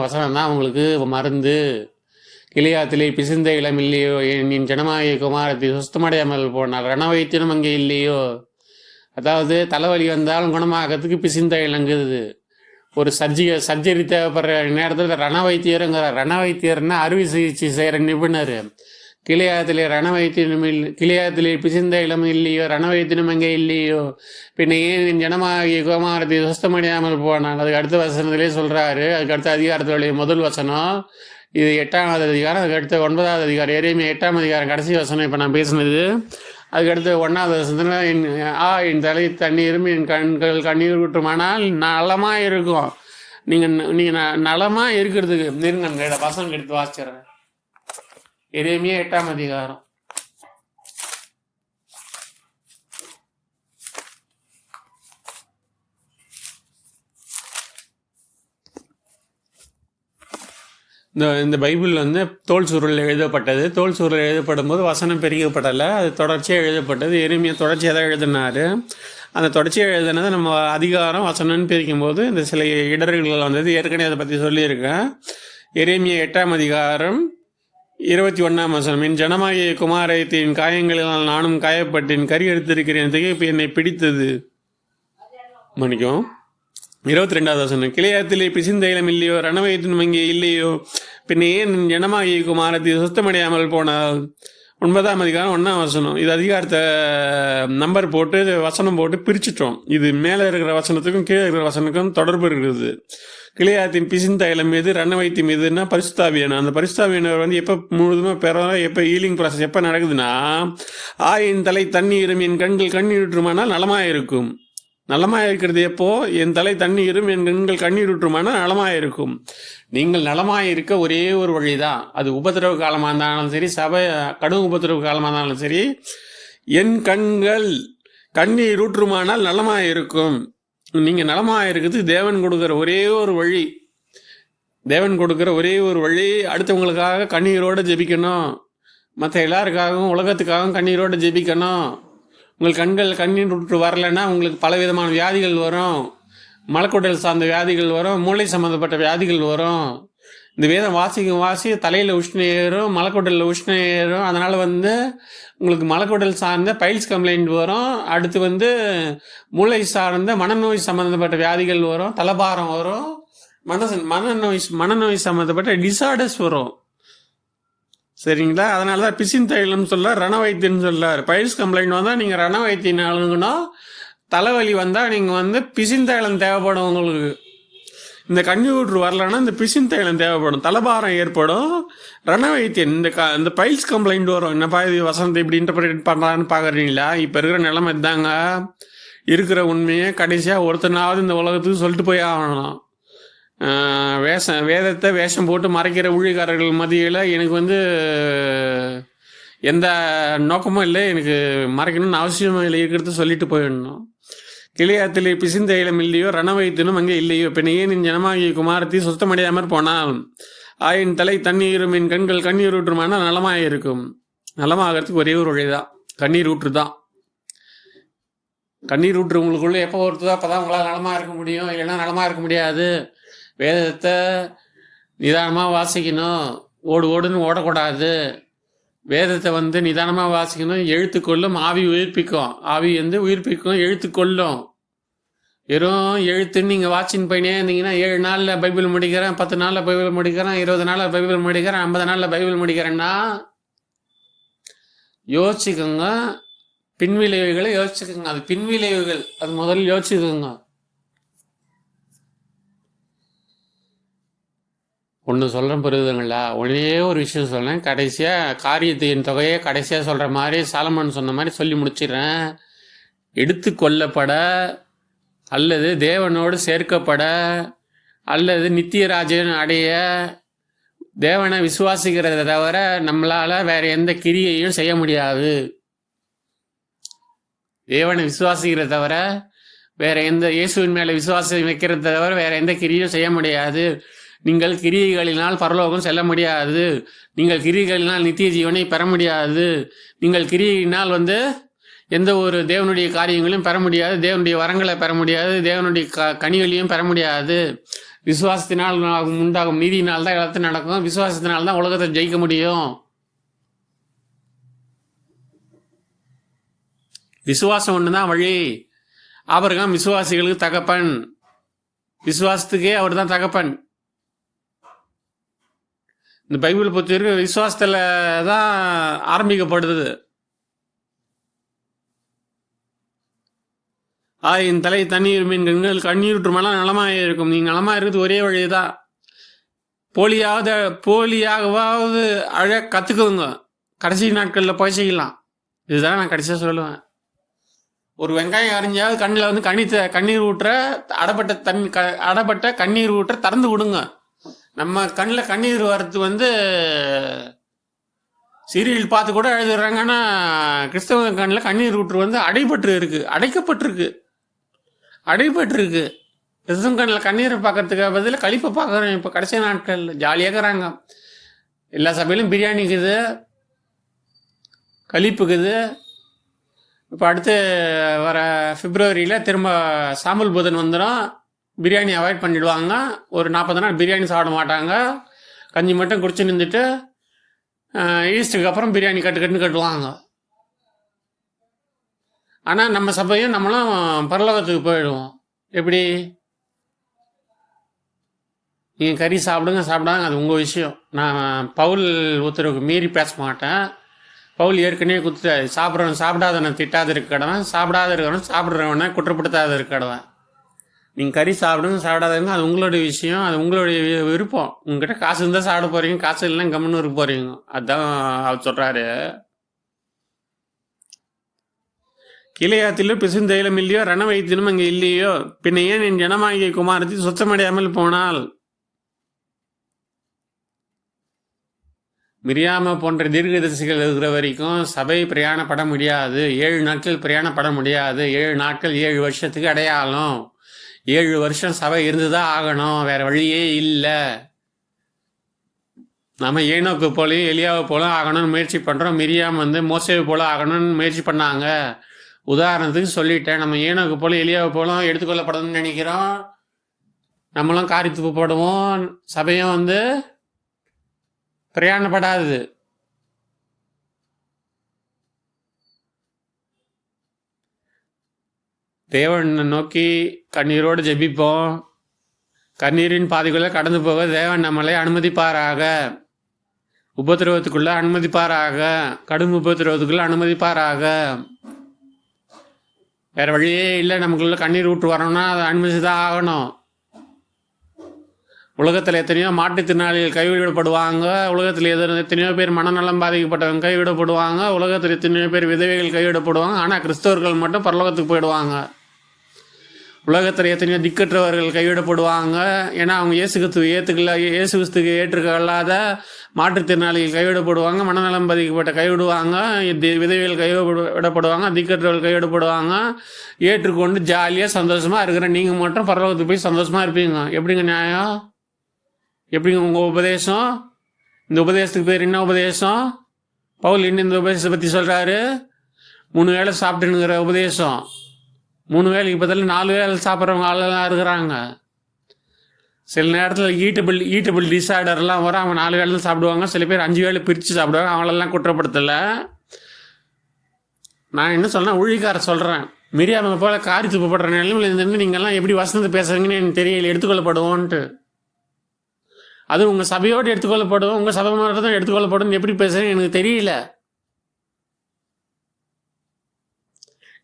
வசனம் தான் உங்களுக்கு மருந்து. கிளியாத்திலே பிசிந்த இளம் இல்லையோ, என் ஜனமாகிய குமாரத்தை சுத்தமடையாமல் போனார், ரணவைத்தியம் அங்கே இல்லையோ. அதாவது தலைவலி வந்தாலும் குணமாகிறதுக்கு பிசிந்த இளங்குது. ஒரு சர்ஜரி தேவைப்படுற நேரத்தில் ரணவைத்தியருங்கிற ரணவைத்தியர்னா அறுவை சிகிச்சை செய்கிற நிபுணர். கிளியாத்திலே ரணவைத்தினும் கிளியாத்திலே பிசிந்த இளம் இல்லையோ ரணவைத்தினும் அங்கே இல்லையோ பின்ன ஏன் என் ஜனமாகிய குமாரத்தை சுஸ்தமடையாமல் போனான். அதுக்கு அடுத்த வசனத்திலே சொல்கிறாரு. அதுக்கு அடுத்த அதிகாரத்துடைய முதல் வசனம் இது 8வது அதிகாரம். அதுக்கு அடுத்த 9வது அதிகாரம். எரேமியா 8ஆம் அதிகாரம் கடைசி வசனம் இப்போ நான் பேசுனது. அதுக்கடுத்து 1வது வசனத்தில் என் தலை தண்ணீரும் என் கண்கள் கண்ணீர் விட்டுமானால் நலமாக இருக்கும். நீங்கள் நலமாக இருக்கிறதுக்கு நெருங்க வசனம் எடுத்து வாசிச்சிடுறேன். எரேமியா 8ஆம் அதிகாரம். இந்த பைபிள் வந்து தோல் சுருளில் எழுதப்பட்டது. தோல் சுருளில் எழுதப்படும் போது வசனம் பெருகப்படலை, அது தொடர்ச்சியாக எழுதப்பட்டது. எரேமியா தொடர்ச்சியாக தான் எழுதினார். அந்த தொடர்ச்சியாக எழுதினதை நம்ம அதிகாரம் வசனம்னு பிரிக்கும் போது இந்த சில இடர்கள் வந்தது. ஏற்கனவே அதை பற்றி சொல்லியிருக்கேன். எரேமியா 8ஆம் அதிகாரம் 21ஆம் வசனம். என் ஜனமாகிய குமாரத்தின் காயங்களினால் நானும் காயப்பட்டேன், கறி எடுத்திருக்கிறேன், திகைப்பு என்னை பிடித்தது. மன்னிக்கும். 22வது வசனம். கிளையாத்திலே பிசிந்த இளம் இல்லையோ ரணவயத்தினும் அங்கே இல்லையோ பின்ன ஏன் ஜனமாகிய குமாரத்தை சுத்தமடையாமல் போனால். 9ஆம் அதிகாரம் 1ஆம் வசனம். இது அதிகாரத்தை நம்பர் போட்டு வசனம் போட்டு பிரிச்சுட்டோம். இது மேலே இருக்கிற வசனத்துக்கும் கீழே இருக்கிற வசனத்துக்கும் தொடர்பு இருக்குது. கிளையாத்தின் பிசிந்த இளம் மீது ரணவைத்தியம் மீதுன்னா பரிசுத்தாவியான அந்த பரிசுத்தாவியனர் வந்து எப்போ முழுதுமாக பெறோம், எப்போ ஹீலிங் ப்ராசஸ் எப்போ நடக்குதுன்னா என் தலை தண்ணீரும் என் கண்கள் கண்ணீருமானால் நலமாக இருக்கும். நலமாக இருக்கிறது எப்போ? என் தலை தண்ணீரும் என் கண்கள் கண்ணீர் விட்டுருமானால் நலமாக இருக்கும். நீங்கள் நலமாக இருக்க ஒரே ஒரு வழி தான். அது உபத்திரவு காலமாக இருந்தாலும் சரி, சபை கடும் உபத்திரவு காலமாக இருந்தாலும் சரி, என் கண்கள் கண்ணீர் ஊற்றுமானால் நலமாக இருக்கும். நீங்கள் நலமாக இருக்கிறது தேவன் கொடுக்குற ஒரே ஒரு வழி. தேவன் கொடுக்குற ஒரே ஒரு வழி. அடுத்தவங்களுக்காக கண்ணீரோடு ஜெபிக்கணும். மற்ற எல்லாருக்காகவும் உலகத்துக்காகவும் கண்ணீரோடு ஜெபிக்கணும். உங்கள் கண்கள் கண்ணீர் விட்டு வரலைன்னா உங்களுக்கு பலவிதமான வியாதிகள் வரும். மலக்குடல் சார்ந்த வியாதிகள் வரும், மூளை சம்மந்தப்பட்ட வியாதிகள் வரும். இந்த வேதம் வாசி தலையில் உஷ்ணம் ஏறும், மலக்குடலில் உஷ்ணம் ஏறும். அதனால் வந்து உங்களுக்கு மலக்குடல் சார்ந்த பைல்ஸ் கம்ப்ளைண்ட் வரும். அடுத்து வந்து மூளை சார்ந்த மனநோய் சம்மந்தப்பட்ட வியாதிகள் வரும், தலபாரம் வரும், மனநோய் சம்மந்தப்பட்ட டிசார்டர்ஸ் வரும். சரிங்களா? அதனால தான் பிசின் தைலம் சொல்லார், ரணவைத்தியன்னு சொல்லார். பைல்ஸ் கம்ப்ளைண்ட் வந்தால் நீங்கள் ரணவைத்தியம் அணுகணும். தலைவலி வந்தால் நீங்கள் வந்து பிசின் தைலம் தேவைப்படும். உங்களுக்கு இந்த கண்ணூற்று வரலன்னா இந்த பிசின் தைலம் தேவைப்படும். தலைபாரம் ஏற்படும். ரணவைத்தியன் இந்த பைல்ஸ் கம்ப்ளைண்ட் வரும். என்னப்பா இது வசனத்தை இப்படி இன்டர்பிரேட் பண்ணுறான்னு பார்க்குறீங்களா? இப்போ இருக்கிற நிலைமை இதாங்க. இருக்கிற உண்மையை கடைசியாக ஒருத்தனாவது இந்த உலகத்துக்கு சொல்லிட்டு போய் ஆகணும். வேதத்தை வேஷம் போட்டு மறைக்கிற ஊழியக்காரர்கள் மத்தியில் எனக்கு வந்து எந்த நோக்கமும் இல்லை. எனக்கு மறைக்கணும்னு அவசியமும் இல்லை. இருக்கிறத சொல்லிட்டு போயிடணும். கிளையாத்திலே பிசிந்த இளம் இல்லையோ ரணவைத்தினும் அங்கே இல்லையோ பின்ன ஏன் என் ஜனமாகிய குமாரத்தை சுத்தமடையாமற் போனால். என் தலை தண்ணீரும் என் கண்கள் கண்ணீர் ஊற்றுமானால் நலமாக இருக்கும். நலமாகறதுக்கு ஒரே ஒரு வழிதான், கண்ணீர் ஊற்று தான். கண்ணீர் ஊற்று உங்களுக்குள்ளே எப்போ ஒருத்ததோ அப்போ தான் உங்களால் நலமாக இருக்க முடியும். இல்லைன்னா நலமாக இருக்க முடியாது. வேதத்தை நிதானமாக வாசிக்கணும். ஓடுன்னு ஓடக்கூடாது. வேதத்தை வந்து நிதானமாக வாசிக்கணும். எழுத்துக்கொள்ளும், ஆவி உயிர்ப்பிக்கும். ஆவி வந்து உயிர்ப்பிக்கும், எழுத்துக்கொள்ளும். வெறும் எழுத்துன்னு நீங்கள் வாட்சின்னு போயினே இருந்தீங்கன்னா 7 நாளில் பைபிள் முடிக்கிறேன், 10 நாளில் பைபிள் முடிக்கிறேன், 20 நாளில் பைபிள் முடிக்கிறேன், 50 நாளில் பைபிள் முடிக்கிறேன்னா யோசிச்சுக்கோங்க. பின்விளைவுகளை யோசிச்சுக்கோங்க. அது பின்விளைவுகள், அது முதல்ல யோசிச்சுக்கோங்க. ஒன்று சொல்கிறேன் புரியுதுங்களா? ஒரே ஒரு விஷயம் சொல்கிறேன். கடைசியாக காரியத்தின் தொகையை கடைசியாக சொல்கிற மாதிரி சாலமன் சொன்ன மாதிரி சொல்லி முடிச்சிடுறேன். எடுத்து கொள்ளப்பட அல்லது தேவனோடு சேர்க்கப்பட அல்லது நித்திய ராஜ்யம் அடைய தேவனை விசுவாசிக்கிறத தவிர நம்மளால் வேறு எந்த கிரியையும் செய்ய முடியாது. தேவனை விசுவாசிக்கிறத தவிர வேறு எந்த இயேசுவின் மேலே விசுவாசம் வைக்கிறத தவிர வேறு எந்த கிரியையும் செய்ய முடியாது. நீங்கள் கிரியைகளினால் பரலோகம் செல்ல முடியாது. நீங்கள் கிரியைகளினால் நித்திய ஜீவனை பெற முடியாது. நீங்கள் கிரியையினால் வந்து எந்த ஒரு தேவனுடைய காரியங்களையும் பெற முடியாது. தேவனுடைய வரங்களை பெற முடியாது. தேவனுடைய கனிகளையும் பெற முடியாது. விசுவாசத்தினால் உண்டாகும் நீதியினால் தான் எல்லாத்தையும் நடக்கும். விசுவாசத்தினால் தான் உலகத்தை ஜெயிக்க முடியும். விசுவாசம் ஒன்று தான் வழி. ஆபிரகாம் விசுவாசிகளுக்கு தகப்பன். விசுவாசத்துக்கே அவர் தான் தகப்பன். இந்த பைபிள் பொறுத்த வரைக்கும் விசுவாசத்தில் தான் ஆரம்பிக்கப்படுது. என் தலை தண்ணீர் மீன் கண்கள் கண்ணீருற்றுமெல்லாம் நலமாக இருக்கும். நீங்கள் நலமாக இருக்கிறது ஒரே வழி தான். போலியாகவாவது கற்றுக்குங்க. கடைசி நாட்களில் போய் செய்யலாம். இதுதான் நான் கடைசியாக சொல்லுவேன். ஒரு வெங்காயம் அரிஞ்சாவது கண்ணில் வந்து கண்ணீர் ஊற்ற அடப்பட்ட கண்ணீர் ஊற்ற திறந்து விடுங்க. நம்ம கண்ணில் கண்ணீர் வர்றது வந்து சீரியல் பார்த்து கூட எழுதுறாங்கன்னா, கிறிஸ்தவ கண்ணில் கண்ணீர் ஊற்று வந்து அடைக்கப்பட்டிருக்கு. கிறிஸ்தவ கண்ணில் கண்ணீரை பார்க்கறதுக்கு பதில் கழிப்பை பார்க்குறோம். இப்போ கடைசி நாட்கள் ஜாலியாக இருக்கிறாங்க. எல்லா சபையிலும் பிரியாணி இருக்குது, கழிப்புக்குது. இப்போ அடுத்து வர பிப்ரவரியில் திரும்ப சாம்பல் புதன் வந்துடும். பிரியாணி அவாய்ட் பண்ணிவிடுவாங்க. ஒரு 40 நாள் பிரியாணி சாப்பிட மாட்டாங்க. கஞ்சி மட்டும் குடிச்சு நின்றுட்டு ஈஸ்டருக்கு அப்புறம் பிரியாணி கட்டுவாங்க. ஆனால் நம்ம சபையும் நம்மளும் பரலோகத்துக்கு போயிடுவோம். எப்படி? நீங்கள் கறி சாப்பிடாங்க, அது உங்கள் விஷயம். நான் பவுல் உத்தரவுக்கு மீறி பேச மாட்டேன். பவுல் ஏற்கனவே குத்துட்டாரு. சாப்பிடாதவனை திட்டாத இருக்க கடவன், சாப்பிடாத இருக்கிறவன் சாப்பிட்றவனை குற்றப்படுத்தாத இருக்க கடவன். நீங்கள் கறி சாப்பிடாதுங்க, அது உங்களுடைய விஷயம், அது உங்களுடைய விருப்பம். உங்ககிட்ட காசு இருந்தால் சாப்பிட போகிறீங்க, காசு இல்லைன்னா கம்முன்னு இருக்க போகிறீங்க. அதுதான் அவர் சொல்கிறாரு. கிளையாத்திலோ பிசுந்தையிலும் இல்லையோ ரண வைத்தியனும் அங்கே இல்லையோ, பின்ன ஏன் என் ஜனமாகிய குமாரத்தி சுத்தமடையாமல் போனால்? மிரியாம போன்ற தீர்க்கதரிசிகள் இருக்கிற வரைக்கும் சபை பிரயாணப்பட முடியாது. 7 நாட்கள் பிரயாணப்பட முடியாது. 7 நாட்கள் 7 வருஷத்துக்கு அடையாளம். 7 வருஷம் சபை இருந்துதான் ஆகணும், வேற வழியே இல்லை. நம்ம ஏனோக்கு போலையும் எலியாவை போல ஆகணும்னு முயற்சி பண்ணுறோம். மிரியாம் வந்து மோசேவை போல ஆகணும்னு முயற்சி பண்ணாங்க. உதாரணத்துக்கு சொல்லிட்டேன். நம்ம ஏனோக்கு போல எலியாவை போல எடுத்துக்கொள்ளப்படணும்னு நினைக்கிறோம். நம்மளும் காரித்துப்பு போடுவோம். சபையும் வந்து பிரயாணப்படாது. தேவனை நோக்கி கண்ணீரோடு ஜெபிப்போம். கண்ணீரின் பாதைக்குள்ளே கடந்து போக தேவன் நம்மளை அனுமதிப்பாராக. உபத்திரவத்துக்குள்ளே அனுமதிப்பாராக. கடும் உபத்திரவத்துக்குள்ளே அனுமதிப்பாராக. வேற வழியே இல்லை. நமக்குள்ள கண்ணீர் ஊற்று வரணும்னா அதை அனுமதிச்சு தான் ஆகணும். உலகத்தில் எத்தனையோ மாற்றுத்திறனாளிகள் கைவிடப்படுவாங்க. உலகத்தில் எத்தனையோ பேர் மனநலம் பாதிக்கப்பட்டவங்க கைவிடப்படுவாங்க. உலகத்தில் எத்தனையோ பேர் விதவைகள் கைவிடப்படுவாங்க. ஆனால் கிறிஸ்தவர்கள் மட்டும் பரலோகத்துக்கு போயிடுவாங்க. உலகத்தில் எத்தனையோ திக்கற்றவர்கள் கைவிடப்படுவாங்க. ஏன்னா அவங்க இயேசு கிறிஸ்துக்கு ஏற்றுக்கொள்ளாத மாற்றுத்திறனாளிகள் கைவிடப்படுவாங்க. மனநலம் பாதிக்கப்பட்ட கைவிடுவாங்க. விதவைகள் கைவிடப்படுவாங்க. திக்கற்றவர்கள் கைவிடப்படுவாங்க. ஏற்றுக்கொண்டு ஜாலியாக சந்தோஷமாக இருக்கிற நீங்கள் மட்டும் பரலோகத்துக்கு போய் சந்தோஷமாக இருப்பீங்க. எப்படிங்க நியாயம்? எப்படிங்க உங்கள் உபதேசம்? இந்த உபதேசத்துக்கு பேர் என்ன உபதேசம்? பவுல் இன்னும் இந்த உபதேசத்தை பற்றி சொல்கிறாரு. 3 வேளை சாப்பிட்டுங்கிற உபதேசம். 3 வேளைக்கு பதில் 4 வேளை சாப்பிட்றவங்க ஆளெல்லாம் இருக்கிறாங்க. சில நேரத்தில் ஈட்டபிள் டிஸார்டர்லாம் வரும். அவங்க 4 வேளை சாப்பிடுவாங்க. சில பேர் 5 வேளை பிரித்து சாப்பிடுவாங்க. அவங்களெல்லாம் குற்றப்படுத்தலை. நான் என்ன சொல்கிறேன், ஊழிக்கார சொல்கிறேன். மிரியாமை போல காரித்துப்படுற நிலைமையில் இருந்து நீங்கள்லாம் எப்படி வசனத்தை பேசுகிறீங்கன்னு எனக்கு தெரியல. எடுத்துக்கொள்ளப்படுவோன்ட்டு அது உங்கள் சபையோடு எடுத்துக்கொள்ளப்படும், உங்கள் சபை மட்டும் தான் எடுத்துக்கொள்ளப்படும். எப்படி பேசுகிறேன்னு எனக்கு தெரியல.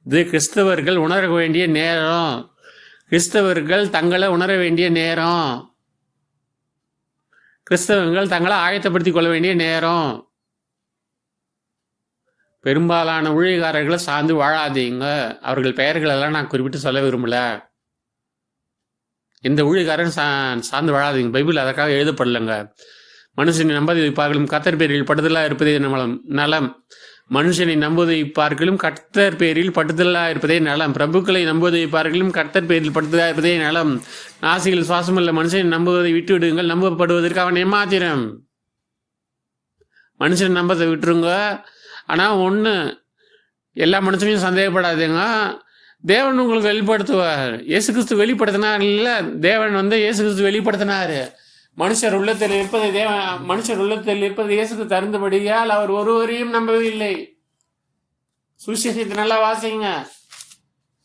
இது கிறிஸ்தவர்கள் உணர வேண்டிய நேரம். கிறிஸ்தவர்கள் தங்களை உணர வேண்டிய நேரம். கிறிஸ்தவர்கள் தங்களை ஆயத்தப்படுத்திக் கொள்ள வேண்டிய நேரம். பெரும்பாலான ஊழியக்காரர்களை சார்ந்து வாழாதீங்க. அவர்கள் பெயர்களெல்லாம் நான் குறிப்பிட்டு சொல்ல விரும்பல. இந்த ஊழியக்காரன் சார்ந்து வாழாதீங்க. பைபிள் அதற்காக எழுதப்படலைங்க. மனுஷனை நம்பதை பார்க்கலும் கர்த்தர் பேரில் பட்டுதலாக இருப்பதே நலம். மனுஷனை நம்புவதை பார்க்கலும் கர்த்தர் பேரில் பட்டுதலாக இருப்பதே நலம். பிரபுக்களை நம்புவதை பார்க்கலும் கர்த்தர் பேரில் பட்டுதலாக இருப்பதே நலம். நாசிகள் சுவாசமல்ல, மனுஷனை நம்புவதை விட்டு விடுங்கள், நம்பப்படுவதற்கு அவன் ஏமாத்திரம். மனுஷனை நம்பதை விட்டுருங்க. ஆனால் ஒன்று, எல்லா மனுஷனையும் சந்தேகப்படாதீங்க. தேவன் உங்களுக்கு வெளிப்படுத்துவார். இயேசு கிறிஸ்து வெளிப்படுத்தினார் இல்லை, தேவன் வந்து இயேசு கிறிஸ்து வெளிப்படுத்தினார். மனுஷர் உள்ளத்தில் இருப்பது இயேசுக்கு தருந்தபடியால் அவர் ஒருவரையும் நம்பவில்லை. சுவிசேஷத்தை நல்லா வாசிங்க.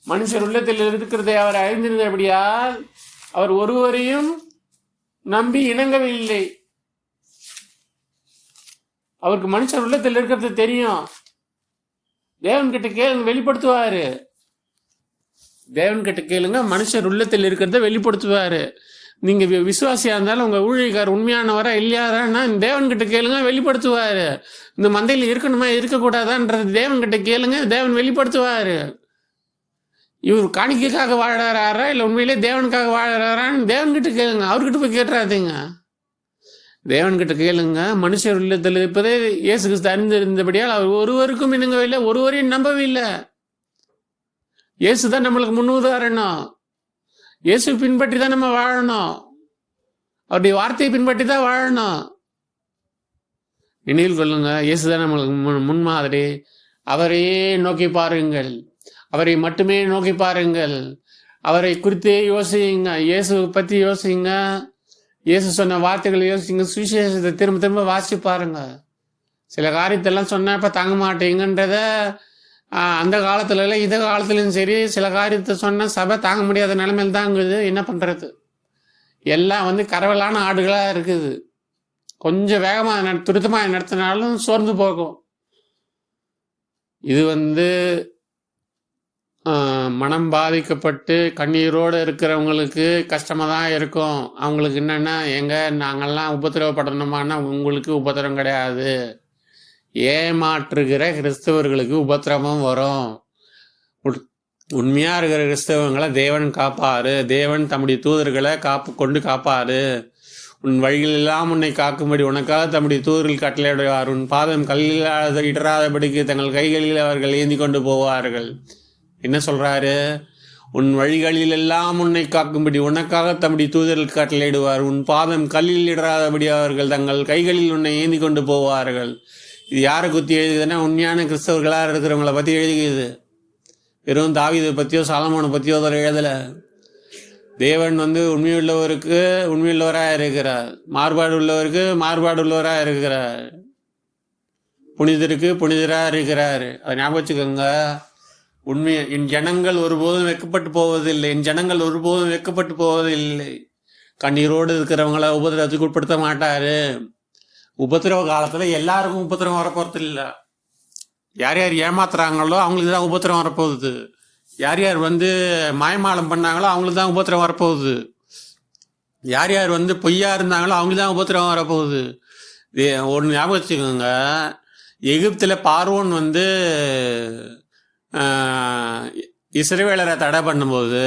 மனுஷர் உள்ளத்தில் இருக்கிறதை அவர் அறிந்திருந்தபடியால் அவர் ஒருவரையும் நம்பி இணங்கவில்லை. அவருக்கு மனுஷர் உள்ளத்தில் இருக்கிறது தெரியும். தேவன்கிட்ட கேளுங்க, வெளிப்படுத்துவாரு. தேவன்கிட்ட கேளுங்க, மனுஷர் உள்ளத்தில் இருக்கிறத வெளிப்படுத்துவாரு. நீங்க விசுவாசியா இருந்தாலும் உங்க ஊழியக்கார் உண்மையானவரா இல்லையாரான்னா தேவன்கிட்ட கேளுங்க, வெளிப்படுத்துவாரு. இந்த மந்தையில் இருக்கணுமா இருக்கக்கூடாதான்றது தேவன்கிட்ட கேளுங்க, தேவன் வெளிப்படுத்துவாரு. இவர் காணிக்கைக்காக வாழறாரா இல்லை உண்மையிலே தேவனுக்காக வாழறாரான்னு தேவன்கிட்ட கேளுங்க, அவர்கிட்ட போய் கேட்டுறாதீங்க. தேவன்கிட்ட கேளுங்க. மனுஷர் உள்ளத்தில் இருப்பதே இயேசு கிறிஸ்து அறிந்திருந்தபடியால் அவர் ஒருவருக்கும் இணங்கவில்லை, ஒருவரையும் நம்பவில்லை. இயேசு தான் நம்மளுக்கு முன்னுதாரணம். இயேசு பின்பற்றி தான் நம்ம வாழணும். அவருடைய வார்த்தையை பின்பற்றி தான் வாழணும். நினைவில் கொள்ளுங்க, இயேசு தான் நம்மளுக்கு முன்மாதிரி. அவரையே நோக்கி பாருங்கள், அவரை மட்டுமே நோக்கி பாருங்கள், அவரை குறித்தே யோசிங்க, இயேசுவை பற்றி யோசிங்க, இயேசு சொன்ன வார்த்தைகளை யோசிங்க, சுவிசேஷத்தை திரும்ப திரும்ப வாசிச்சு பாருங்க. சில காரியத்தெல்லாம் சொன்னா இப்போ தாங்க மாட்டீங்கன்றத அந்த காலத்துல இல்லை இந்த காலத்துலையும் சரி, சில காரியத்தை சொன்னால் சபை தாங்க முடியாத நிலைமையில் தாங்குது. என்ன பண்ணுறது? எல்லாம் கரவலான ஆடுகளாக இருக்குது. கொஞ்சம் வேகமாக துரிதமாக நடத்தினாலும் சோர்ந்து போகும். இது மனம் பாதிக்கப்பட்டு கண்ணீரோடு இருக்கிறவங்களுக்கு கஷ்டமாக தான் இருக்கும். அவங்களுக்கு என்னென்னா, நாங்கள்லாம் உபத்திரவப்படணுமானா உங்களுக்கு உபத்திரம் கிடையாது. ஏமாற்றுகிற கிறிஸ்தவர்களுக்கு உபத்திரமும் வரும். உண்மையாக இருக்கிற கிறிஸ்தவங்களை தேவன் காப்பாரு. தேவன் தம்முடைய தூதர்களை கொண்டு காப்பாரு. உன் வழிகளெல்லாம் உன்னை காக்கும்படி உனக்காக தம்முடைய தூதர்கள் கட்டளையிடுவார். உன் பாதம் கல்லில் இடராதபடிக்கு தங்கள் கைகளில் அவர்கள் ஏந்தி கொண்டு போவார்கள். என்ன சொல்றாரு? உன் வழிகளிலெல்லாம் உன்னை காக்கும்படி உனக்காக தம்முடைய தூதர்கள் கட்டளையிடுவார். உன் பாதம் கல்லில் இடராதபடி அவர்கள் தங்கள் கைகளில் உன்னை ஏந்தி கொண்டு போவார்கள். இது யாரை குத்தி எழுதுதுன்னா, உண்மையான கிறிஸ்தவர்களாக இருக்கிறவங்கள பற்றி எழுதுகிறது. வெறும் தாவீதை பற்றியோ சாலமோனை பற்றியோ ஒரு எழுதலை. தேவன் உண்மையுள்ளவருக்கு உண்மையுள்ளவராக இருக்கிறார், மாறுபாடு உள்ளவருக்கு மாறுபாடு உள்ளவராக இருக்கிறார், புனிதருக்கு புனிதராக இருக்கிறார். அதை ஞாபகம் வச்சுக்கோங்க. என் ஜனங்கள் ஒருபோதும் வெட்கப்பட்டு போவதில்லை, என் ஜனங்கள் ஒருபோதும் வெட்கப்பட்டு போவதில்லை. கண்ணீரோடு இருக்கிறவங்கள உபதிரவத்துக்கு உட்படுத்த மாட்டாரு. உபத்திரவ காலத்துல எல்லாருக்கும் உபத்திரவம் வரப்போறது இல்லை. யார் யார் ஏமாத்துறாங்களோ அவங்களுக்கு தான் உபத்திரம் வரப்போகுது. யார் யார் மாயமாலம் பண்ணாங்களோ அவங்களுக்கு தான் உபத்திரம் வரப்போகுது. யார் யார் பொய்யா இருந்தாங்களோ அவங்களுக்கு தான் உபத்திரம் வரப்போகுது. ஒன்று ஞாபகம் வச்சுக்கோங்க. எகிப்தில் பார்வோன் இஸ்ரவேலரை தடை பண்ணும்போது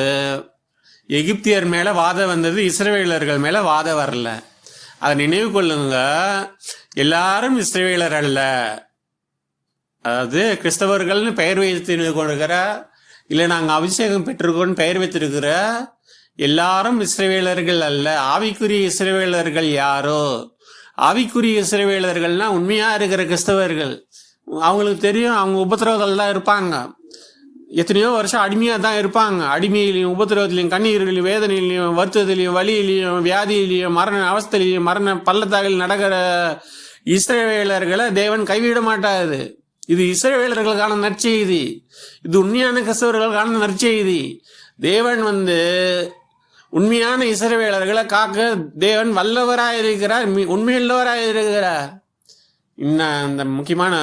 எகிப்தியர் மேலே வாதம் வந்தது, இஸ்ரவேலர்கள் மேலே வாதம் வரல. அதை நினைவு கொள்ளுங்க. எல்லாரும் இஸ்ரவேலர் அல்ல. அதாவது கிறிஸ்தவர்கள்னு பெயர் வைத்து கொண்டிருக்கிற, இல்லை நாங்கள் அபிஷேகம் பெற்றிருக்கோன்னு பெயர் வைத்திருக்கிற எல்லாரும் இஸ்ரவேலர்கள் அல்ல. ஆவிக்குரிய இஸ்ரவேலர்கள் யாரோ? ஆவிக்குரிய இஸ்ரவேலர்கள்னா உண்மையாக இருக்கிற கிறிஸ்தவர்கள். அவங்களுக்கு தெரியும் அவங்க உபத்திரவங்கள் தான் இருப்பாங்க. எத்தனையோ வருஷம் அடிமையாக தான் இருப்பாங்க. அடிமையிலையும் உபத்திரவத்திலையும் கண்ணீரிலையும் வேதனையிலையும் வருத்தத்திலையும் வலியிலையும் வியாதியிலையும் மரண அவஸ்தையிலையும் மரண பள்ளத்தாக்கில் நடக்கிற இஸ்ரவேலர்களை தேவன் கைவிட மாட்டாது. இது இஸ்ரவேலர்களுக்கான நற்செய்தி. இது உண்மையான கிறிஸ்தவர்களுக்கான நற்செய்தி. தேவன் உண்மையான இஸ்ரவேலர்களை காக்க தேவன் வல்லவராக இருக்கிறார், உண்மையுள்ளவராக இருக்கிறார். இன்னும் அந்த முக்கியமான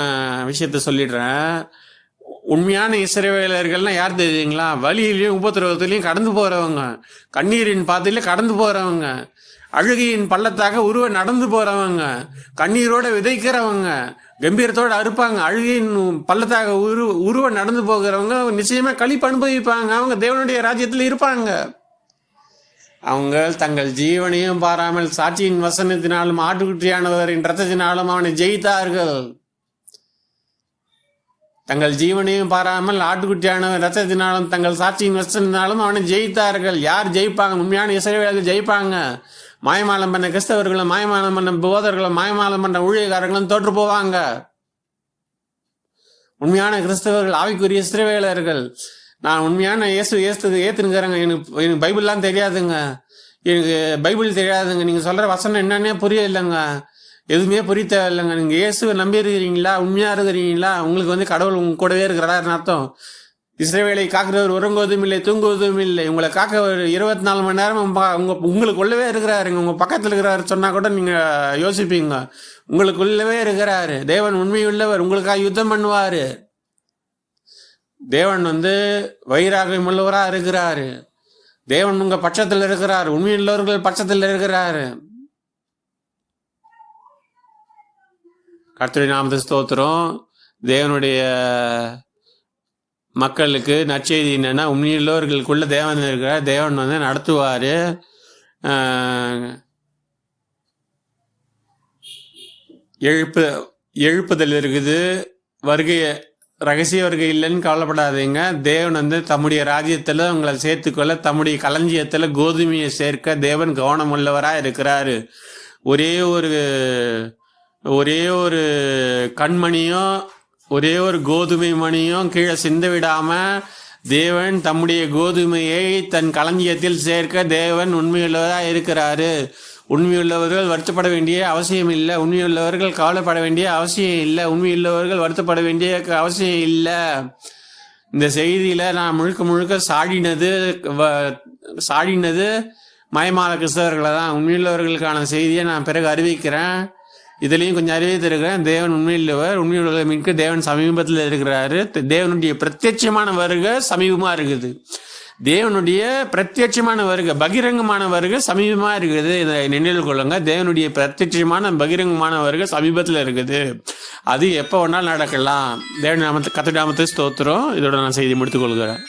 விஷயத்த சொல்லிடுறேன். உண்மையான இஸ்ரவேலர்கள்னா யார் தெரியுங்களா? வலியிலையும் உபத்திரவத்திலையும் கடந்து போகிறவங்க, கண்ணீரின் பாதையில கடந்து போகிறவங்க, அழுகையின் பள்ளத்தாக நடந்து போகிறவங்க, கண்ணீரோட விதைக்கிறவங்க, கம்பீரத்தோடு அறுப்பாங்க. அழுகையின் பள்ளத்தாக நடந்து போகிறவங்க நிச்சயமாக களிப்பு அனுபவிப்பாங்க. அவங்க தேவனுடைய ராஜ்யத்தில் இருப்பாங்க. அவங்க தங்கள் ஜீவனையும் பாராமல் சாட்சியின் வசனத்தினாலும் ஆட்டுக்குட்டியானவரின் ரத்தத்தினாலும் அவனை ஜெயித்தார்கள். தங்கள் ஜீவனையும் பாராமல் ஆட்டுக்குட்டியானவர் ரத்தத்தினாலும் தங்கள் சாட்சியின் வசனத்தினாலும் அவனை ஜெயித்தார்கள். யார் ஜெயிப்பாங்க? உண்மையான இஸ்ரவேலர்கள் ஜெயிப்பாங்க. மாயமாலம் பண்ண கிறிஸ்தவர்களும் மாயமாலம் பண்ண போதர்களும் மாயமாலம் பண்ண ஊழியக்காரர்களும் தோற்று போவாங்க. உண்மையான கிறிஸ்தவர்கள் ஆவிக்குரிய இஸ்ரவேலர்கள். நான் உண்மையான ஏற்றுங்கிறேங்க. எனக்கு பைபிள்லாம் தெரியாதுங்க, எனக்கு பைபிள் தெரியாதுங்க. நீங்கள் சொல்கிற வசனம் என்னன்னே புரியலைங்க, எதுவுமே புரிய தேவையில்லைங்க. நீங்கள் இயேசுவை நம்பி இருக்கிறீங்களா? உண்மையாக இருக்கிறீங்களா? உங்களுக்கு கடவுள் உங்க கூடவே இருக்கிறாருன்னு அர்த்தம். இஸ்ரவேலை காக்கிறவர் உறங்குவதும் இல்லை, தூங்குவதும் இல்லை. உங்களை காக்க ஒரு 24 மணி நேரம் உங்களுக்குள்ளவே இருக்கிறாருங்க. உங்கள் பக்கத்தில் இருக்கிறாரு சொன்னால் கூட நீங்கள் யோசிப்பீங்க. உங்களுக்குள்ளவே இருக்கிறாரு. தேவன் உண்மையுள்ளவர், உங்களுக்காக யுத்தம் பண்ணுவார். தேவன் வைராகியம் உள்ளவராக இருக்கிறாரு. தேவன் உங்கள் பட்சத்தில் இருக்கிறார். உண்மையுள்ளவர்கள் பட்சத்தில் இருக்கிறாரு. கர்த்தருடைய நாமத்துக்கு ஸ்தோத்திரம். தேவனுடைய மக்களுக்கு நற்செய்தி என்னன்னா, உண்மையுள்ளவர்களுக்குள்ள தேவன் இருக்கிறார். தேவன் நடத்துவார். எழுப்புதல் இருக்குது. வருகை ரகசிய வருகை இல்லைன்னு கவலைப்படாதீங்க. தேவன் தம்முடைய ராஜ்யத்தில் உங்களை சேர்த்துக்கொள்ள, தம்முடைய களஞ்சியத்தில் கோதுமையை சேர்க்க தேவன் கவனம் உள்ளவராக இருக்கிறாரு. ஒரே ஒரு கண்மணியும் ஒரே ஒரு கோதுமை மணியும் கீழே சிந்த விடாம தேவன் தம்முடைய கோதுமையை தன் களஞ்சியத்தில் சேர்க்க தேவன் உண்மையுள்ளவராக இருக்கிறாரு. உண்மையுள்ளவர்கள் வருத்தப்பட வேண்டிய அவசியம் இல்லை. உண்மையுள்ளவர்கள் கவலைப்பட வேண்டிய அவசியம் இல்லை. உண்மையுள்ளவர்கள் வருத்தப்பட வேண்டிய அவசியம் இல்லை. இந்த செய்தியில் நான் முழுக்க சாடினது மயமால கிறிஸ்தவர்களை தான். உண்மையுள்ளவர்களுக்கான செய்தியை நான் பிறகு அறிவிக்கிறேன். இதுலேயும் கொஞ்சம் அறிவித்திருக்கிறேன். தேவன் உண்மையுள்ளவர். உண்மையுள்ளவர்கள் மிக்க தேவன் சமீபத்தில் இருக்கிறாரு. தேவனுடைய பிரத்யட்சமான வருகை சமீபமாக இருக்குது. தேவனுடைய பிரத்யட்சமான வருகை, பகிரங்கமான வருகை சமீபமாக இருக்குது. இதை நினைவில் கொள்ளுங்க. தேவனுடைய பிரத்யட்சமான பகிரங்கமான வருகை சமீபத்தில் இருக்குது. அது எப்போ வேணாலும் நடக்கலாம். தேவன் கர்த்தருடைய நாமத்தை ஸ்தோத்திரம். இதோட நான் செய்தி முடித்துக் கொள்கிறேன்.